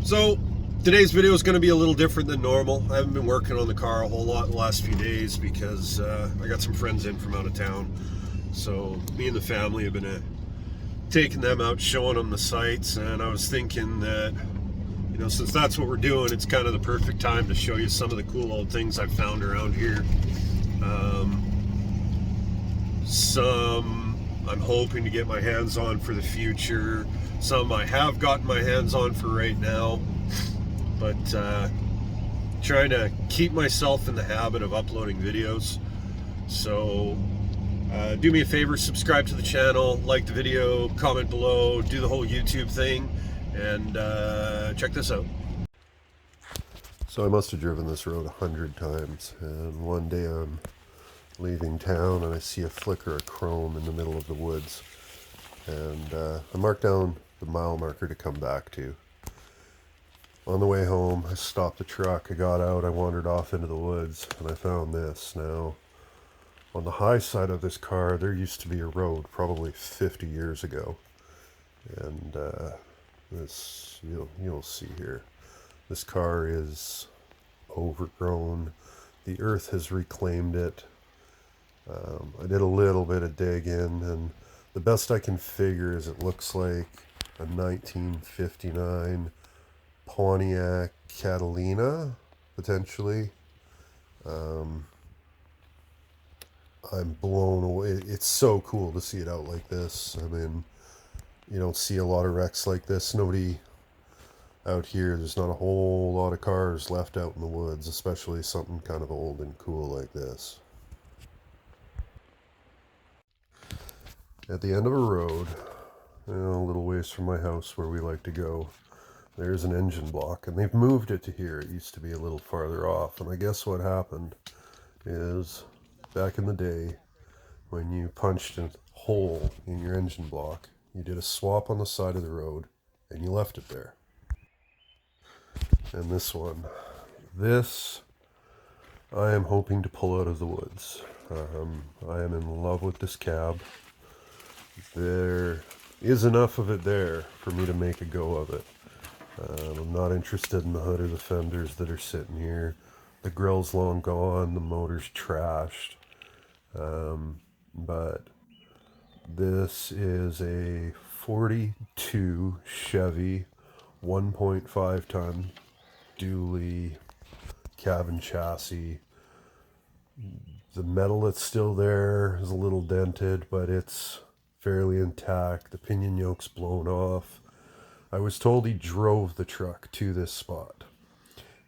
So today's video is going to be a little different than normal. I haven't been working on the car a whole lot the last few days because I got some friends in from out of town. So me and the family have been taking them out, showing them the sights, and I was thinking that, you know, since that's what we're doing, it's kind of the perfect time to show you some of the cool old things I've found around here. Some I'm hoping to get my hands on for the future. Some I have gotten my hands on for right now, but trying to keep myself in the habit of uploading videos. So do me a favor, subscribe to the channel, like the video, comment below, do the whole YouTube thing, and check this out. So I must have driven this road 100 times, and one day I'm leaving town and I see a flicker of chrome in the middle of the woods, and I marked down the mile marker to come back to. On the way home, I stopped the truck, I got out, I wandered off into the woods, and I found this. Now, on the high side of this car, there used to be a road probably 50 years ago, and this, you'll see here, this car is overgrown. The earth has reclaimed it. I did a little bit of digging, and the best I can figure is it looks like a 1959 Pontiac Catalina, potentially. I'm blown away. It's so cool to see it out like this. I mean, you don't see a lot of wrecks like this. Nobody out here, there's not a whole lot of cars left out in the woods, especially something kind of old and cool like this. At the end of a road, a little ways from my house where we like to go, there's an engine block, and they've moved it to here. It used to be a little farther off, and I guess what happened is, back in the day, when you punched a hole in your engine block, you did a swap on the side of the road, and you left it there. And this one, I am hoping to pull out of the woods. I am in love with this cab. There is enough of it there for me to make a go of it. I'm not interested in the hood or the fenders that are sitting here. The grill's long gone, the motor's trashed. But this is a 42 Chevy 1.5 ton dually cab and chassis. The metal that's still there is a little dented, but it's fairly intact. The pinion yoke's blown off. I was told he drove the truck to this spot,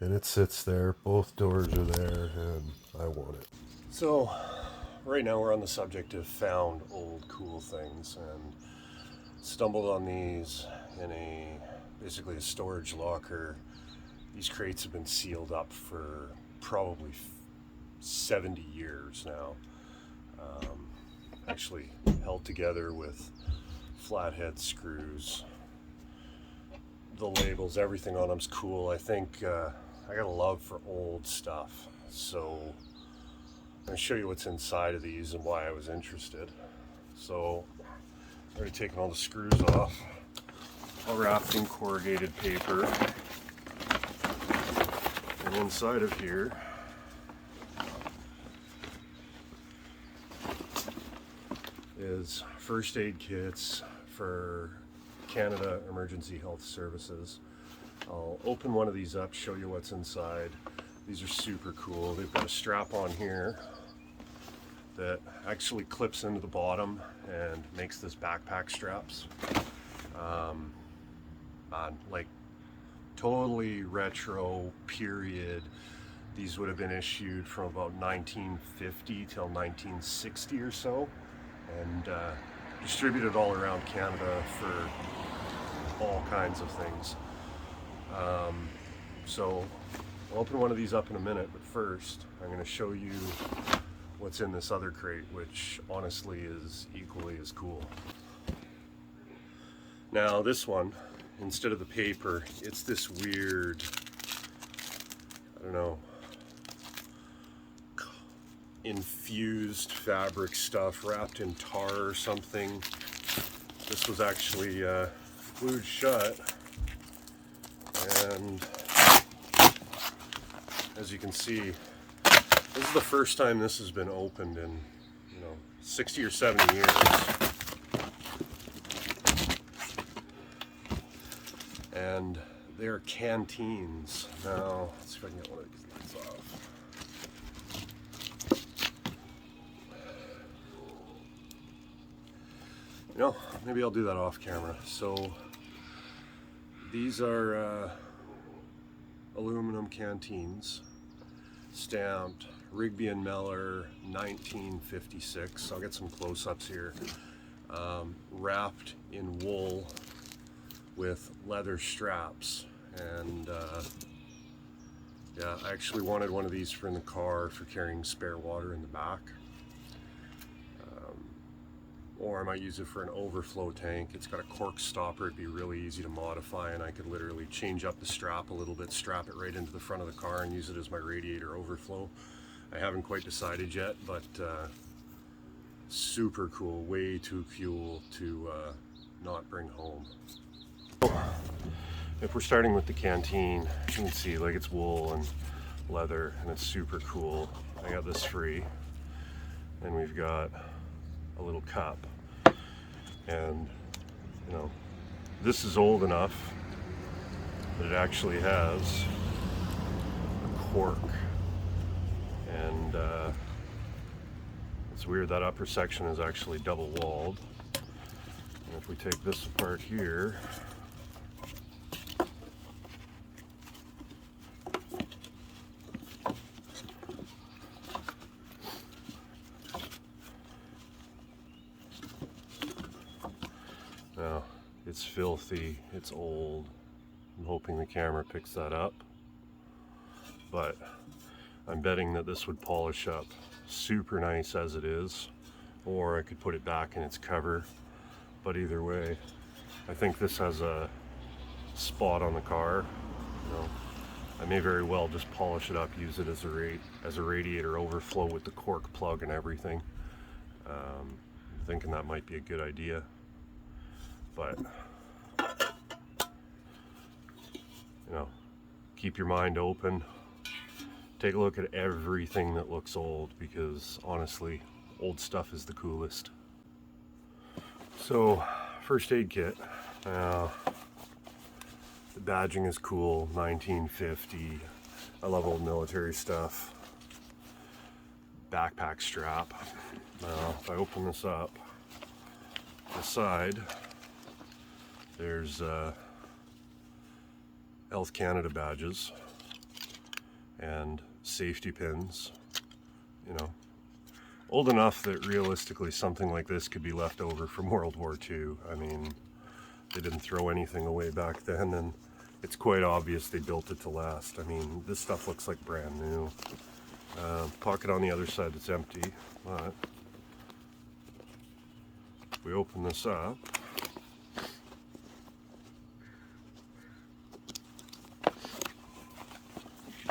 and it sits there. Both doors are there, and I want it. So right now we're on the subject of found old cool things, and stumbled on these in basically a storage locker. These crates have been sealed up for probably 70 years now. Actually held together with flathead screws. The labels, everything on them's cool. I think I got a love for old stuff, so I'm going to show you what's inside of these and why I was interested. So I've already taken all the screws off, all wrapped in corrugated paper, and inside of here is first aid kits for Canada Emergency Health Services. I'll open one of these up, show you what's inside. These are super cool. They've got a strap on here that actually clips into the bottom and makes this backpack straps. Like totally retro period. These would have been issued from about 1950 till 1960 or so, and distributed all around Canada for all kinds of things. So I'll open one of these up in a minute, but first I'm going to show you what's in this other crate, which honestly is equally as cool. Now this one, instead of the paper, it's this weird, I don't know, infused fabric stuff wrapped in tar or something. This was actually glued shut, and And as you can see, this is the first time this has been opened in, 60 or 70 years. And they're canteens. Now, let's see if I can get one of these lights off. Maybe I'll do that off camera. So these are aluminum canteens, stamped Rigby and Mellor 1956. I'll get some close-ups here. Wrapped in wool with leather straps, and yeah, I actually wanted one of these for in the car for carrying spare water in the back, or I might use it for an overflow tank. It's got a cork stopper. It'd be really easy to modify, and I could literally change up the strap a little bit, strap it right into the front of the car, and use it as my radiator overflow. I haven't quite decided yet, but super cool. Way too cool to not bring home. If we're starting with the canteen, you can see like it's wool and leather, and it's super cool. I got this free, and we've got a little cup, and this is old enough that it actually has a cork, and it's weird that upper section is actually double walled. And if we take this apart here, now it's filthy, it's old. I'm hoping the camera picks that up, but I'm betting that this would polish up super nice as it is, or I could put it back in its cover. But either way, I think this has a spot on the car. I may very well just polish it up, use it as a radiator overflow with the cork plug and everything. I'm thinking that might be a good idea. But keep your mind open. Take a look at everything that looks old, because honestly, old stuff is the coolest. So, first aid kit. The badging is cool, 1950. I love old military stuff. Backpack strap. Now, if I open this up, the side, there's Health Canada badges and safety pins. Old enough that realistically something like this could be left over from World War II. I mean, they didn't throw anything away back then, and it's quite obvious they built it to last. I mean, this stuff looks like brand new. Pocket on the other side that's empty, but if we open this up,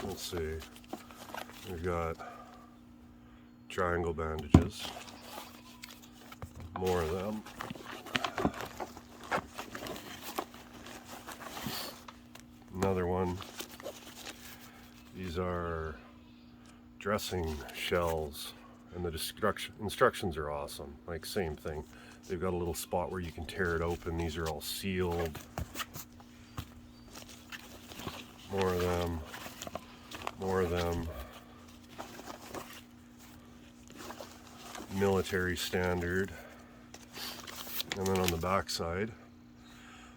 let's see, we've got triangle bandages, more of them. Another one. These are dressing shells, and the instructions are awesome. Like, same thing. They've got a little spot where you can tear it open. These are all sealed. More of them. More of them. Military standard. And then on the back side,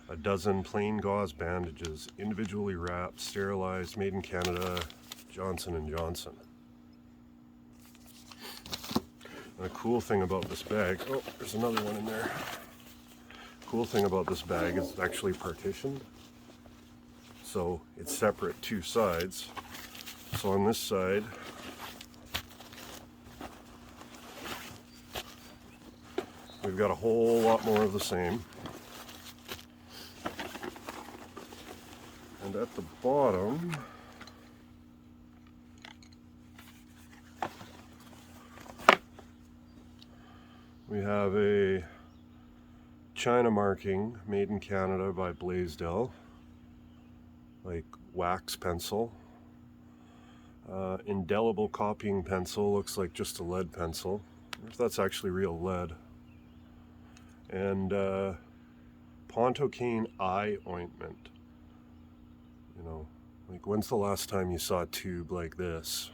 a dozen plain gauze bandages, individually wrapped, sterilized, made in Canada, Johnson & Johnson. And the cool thing about this bag, oh, there's another one in there. Cool thing about this bag is it's actually partitioned. So it's separate, two sides. So on this side, we've got a whole lot more of the same. And at the bottom, we have a China marking, made in Canada by Blaisdell. like wax pencil. Indelible copying pencil, looks like just a lead pencil. I wonder if that's actually real lead. And Pontocaine eye ointment. You know, like when's the last time you saw a tube like this?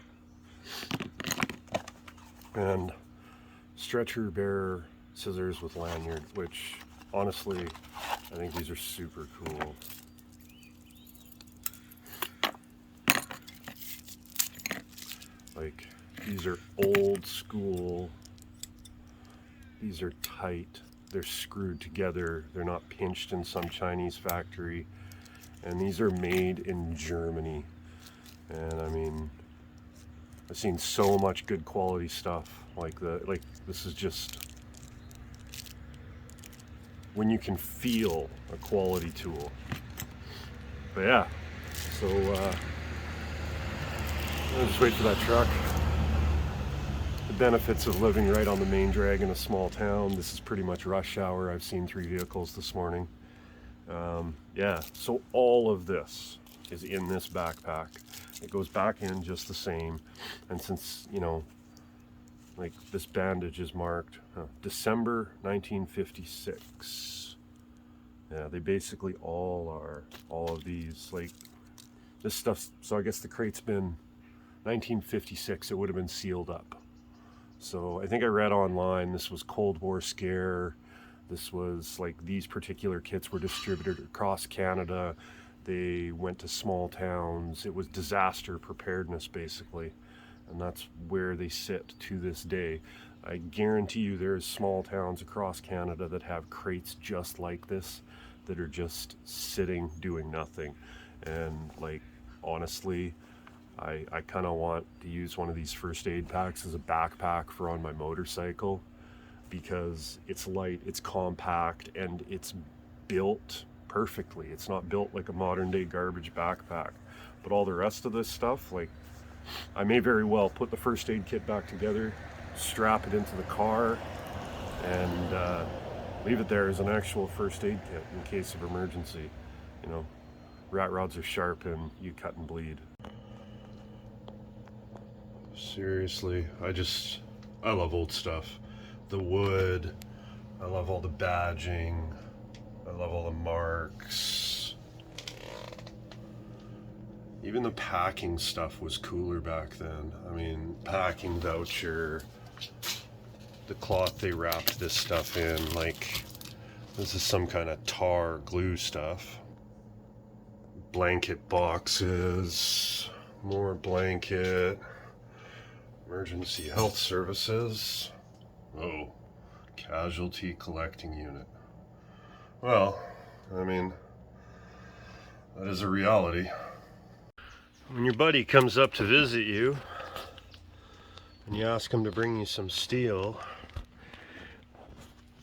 And stretcher bearer scissors with lanyard, which honestly, I think these are super cool. Like, these are old school. These are tight. They're screwed together. They're not pinched in some Chinese factory. And these are made in Germany. And I mean, I've seen so much good quality stuff. Like this is just when you can feel a quality tool. But yeah, so I'll just wait for that truck. The benefits of living right on the main drag in a small town. This is pretty much rush hour. I've seen 3 vehicles this morning. Yeah, so all of this is in this backpack. It goes back in just the same. And since, you know, like this bandage is marked December 1956. Yeah, they basically all are. All of these, like this stuff. So I guess the crate's been 1956. It would have been sealed up. So I think I read online this was Cold War scare. This was like these particular kits were distributed across Canada. They went to small towns. It was disaster preparedness basically. And that's where they sit to this day. I guarantee you there's small towns across Canada that have crates just like this that are just sitting doing nothing. And like honestly, I kind of want to use one of these first aid packs as a backpack for on my motorcycle because it's light, it's compact, and it's built perfectly. It's not built like a modern day garbage backpack. But all the rest of this stuff, like I may very well put the first aid kit back together, strap it into the car, and leave it there as an actual first aid kit in case of emergency. You know, rat rods are sharp and you cut and bleed. Seriously, I love old stuff. The wood, I love all the badging, I love all the marks. Even the packing stuff was cooler back then. I mean, packing voucher, the cloth they wrapped this stuff in, like this is some kind of tar glue stuff. Blanket boxes, more blanket. Emergency health services. Oh, casualty collecting unit. Well, I mean, that is a reality. When your buddy comes up to visit you and you ask him to bring you some steel,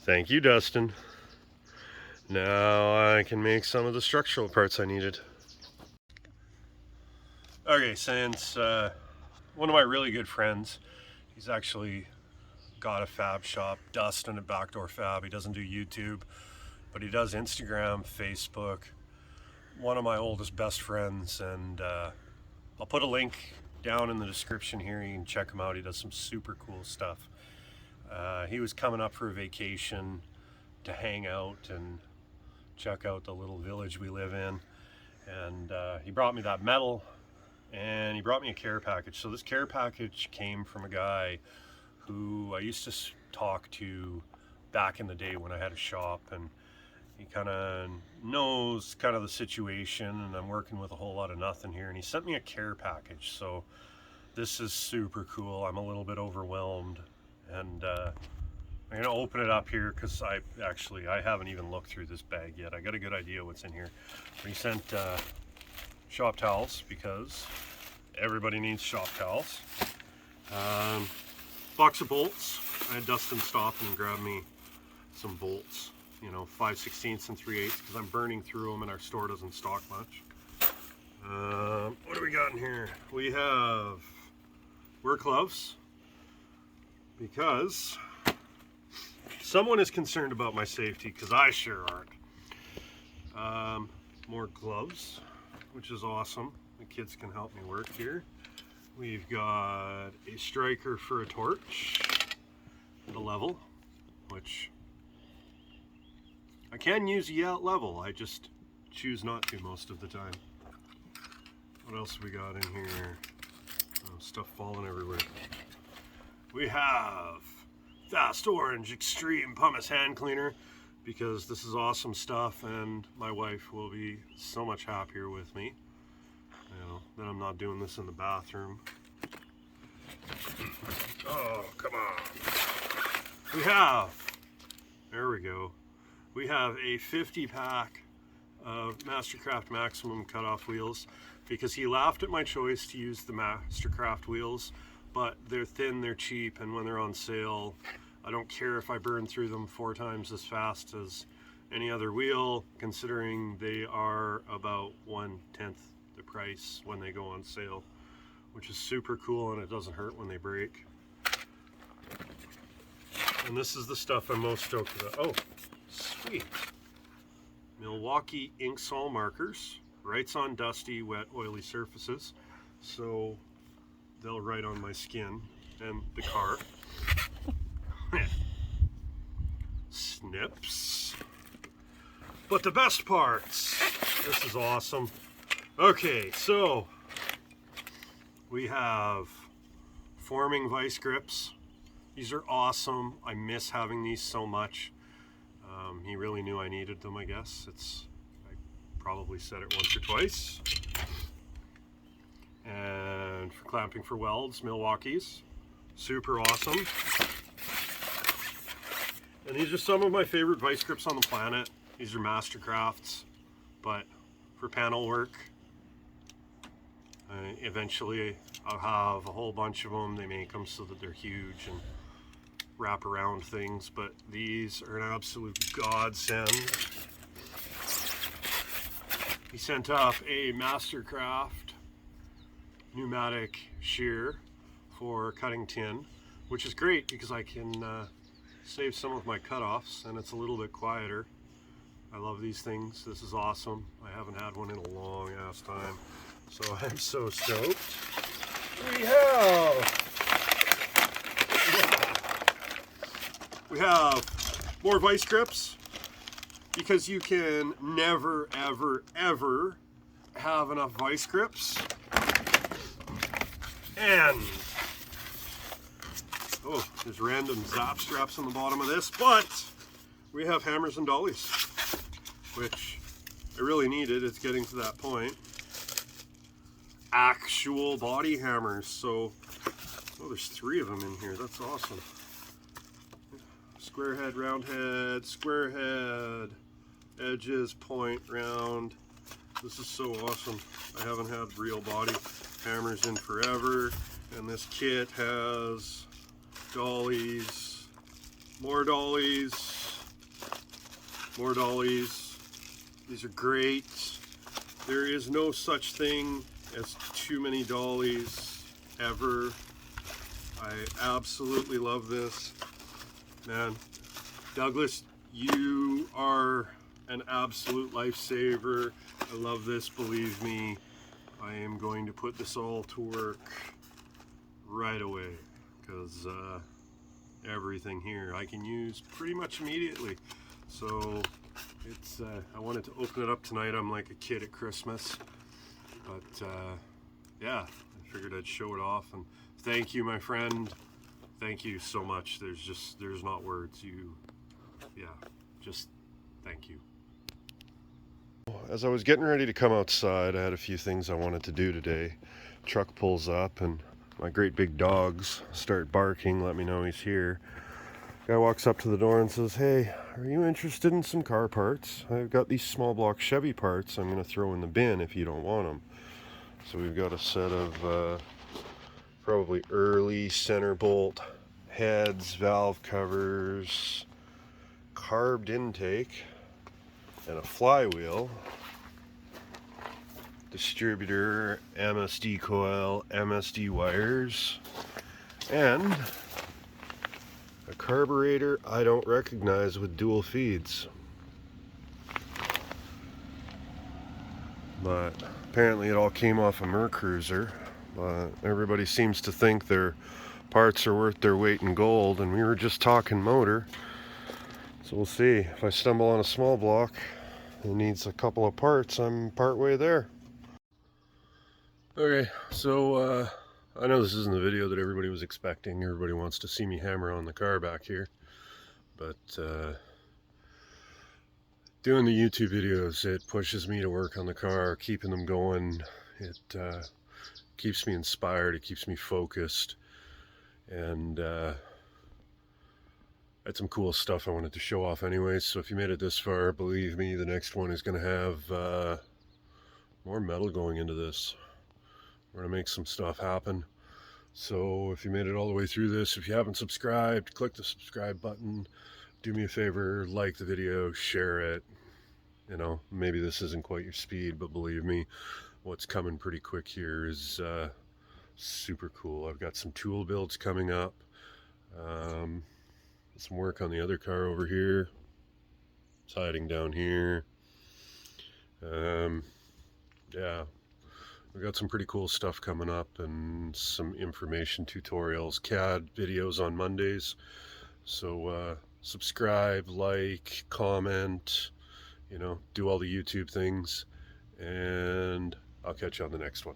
thank you, Dustin. Now I can make some of the structural parts I needed. Okay, since one of my really good friends, he's actually got a fab shop, Dustin at Backdoor Fab. He doesn't do YouTube, but he does Instagram, Facebook. One of my oldest best friends, and I'll put a link down in the description here. You can check him out. He does some super cool stuff. He was coming up for a vacation to hang out and check out the little village we live in, and he brought me that metal. And he brought me a care package. So this care package came from a guy who I used to talk to back in the day when I had a shop, and he kind of knows kind of the situation, and I'm working with a whole lot of nothing here, and he sent me a care package. So this is super cool. I'm a little bit overwhelmed, and I'm gonna open it up here because I haven't even looked through this bag yet. I got a good idea what's in here. But he sent shop towels because everybody needs shop towels. Box of bolts. I had Dustin stop and grab me some bolts, you know, 5/16 and 3/8 because I'm burning through them and our store doesn't stock much. What do we got in here? We have work gloves because someone is concerned about my safety because I sure aren't. More gloves. which is awesome. The kids can help me work here. We've got a striker for a torch, the level, which I can use at level, I just choose not to most of the time. What else we got in here? Oh, stuff falling everywhere. We have Fast Orange Extreme Pumice Hand Cleaner, because this is awesome stuff and my wife will be so much happier with me, you know, that I'm not doing this in the bathroom. Oh, come on. There we go. We have a 50 pack of Mastercraft Maximum cutoff wheels, because he laughed at my choice to use the Mastercraft wheels, but they're thin, they're cheap, and when they're on sale, I don't care if I burn through them 4 times as fast as any other wheel, considering they are about 1/10 the price when they go on sale, which is super cool, and it doesn't hurt when they break. And this is the stuff I'm most stoked about. Oh, sweet. Milwaukee ink sol markers. Writes on dusty, wet, oily surfaces, so they'll write on my skin and the car. Snips. But the best parts. This is awesome. Okay, so we have forming vice grips. These are awesome. I miss having these so much. He really knew I needed them, I guess. I probably said it once or twice. And for clamping for welds, Milwaukee's. Super awesome. And these are some of my favorite vice grips on the planet. These are Mastercrafts, but for panel work, eventually I'll have a whole bunch of them. They make them so that they're huge and wrap around things, but these are an absolute godsend. He sent up a Mastercraft pneumatic shear for cutting tin, which is great because I can save some of my cutoffs and it's a little bit quieter. I love these things. This is awesome. I haven't had one in a long ass time, so I'm so stoked. We have more vice grips, because you can never, ever, ever have enough vice grips. And oh, there's random zap straps on the bottom of this, but we have hammers and dollies, which I really needed. It's getting to that point. Actual body hammers. So, oh, there's 3 of them in here. That's awesome. Square head, round head, square head, edges, point, round. This is so awesome. I haven't had real body hammers in forever. And this kit has dollies, more dollies, more dollies. These are great. There is no such thing as too many dollies ever. I absolutely love this. Man, Douglas, you are an absolute lifesaver. I love this, believe me. I am going to put this all to work right away, because everything here I can use pretty much immediately. So it's I wanted to open it up tonight. I'm like a kid at Christmas, but yeah, I figured I'd show it off. And thank you, my friend. Thank you so much. There's not words. Just thank you. As I was getting ready to come outside, I had a few things I wanted to do today. Truck pulls up and my great big dogs start barking, let me know he's here. Guy walks up to the door and says, "Hey, are you interested in some car parts? I've got these small block Chevy parts I'm going to throw in the bin if you don't want them." So we've got a set of probably early center bolt heads, valve covers, carbed intake, and a flywheel, distributor, MSD coil, MSD wires, and a carburetor I don't recognize with dual feeds. but apparently it all came off a Mercruiser. But everybody seems to think their parts are worth their weight in gold, and we were just talking motor. So we'll see. If I stumble on a small block that needs a couple of parts, I'm partway there. Okay, so I know this isn't the video that everybody was expecting. Everybody wants to see me hammer on the car back here. But doing the YouTube videos, it pushes me to work on the car, keeping them going. It keeps me inspired, it keeps me focused. And I had some cool stuff I wanted to show off anyways. So if you made it this far, believe me, the next one is going to have more metal going into this. We're going to make some stuff happen. So if you made it all the way through this, if you haven't subscribed, click the subscribe button. Do me a favor, like the video, share it. You know, maybe this isn't quite your speed, but believe me, what's coming pretty quick here is super cool. I've got some tool builds coming up. Some work on the other car over here. It's hiding down here. Yeah, we got some pretty cool stuff coming up and some information tutorials, CAD videos on Mondays. So subscribe, like, comment, you know, do all the YouTube things, and I'll catch you on the next one.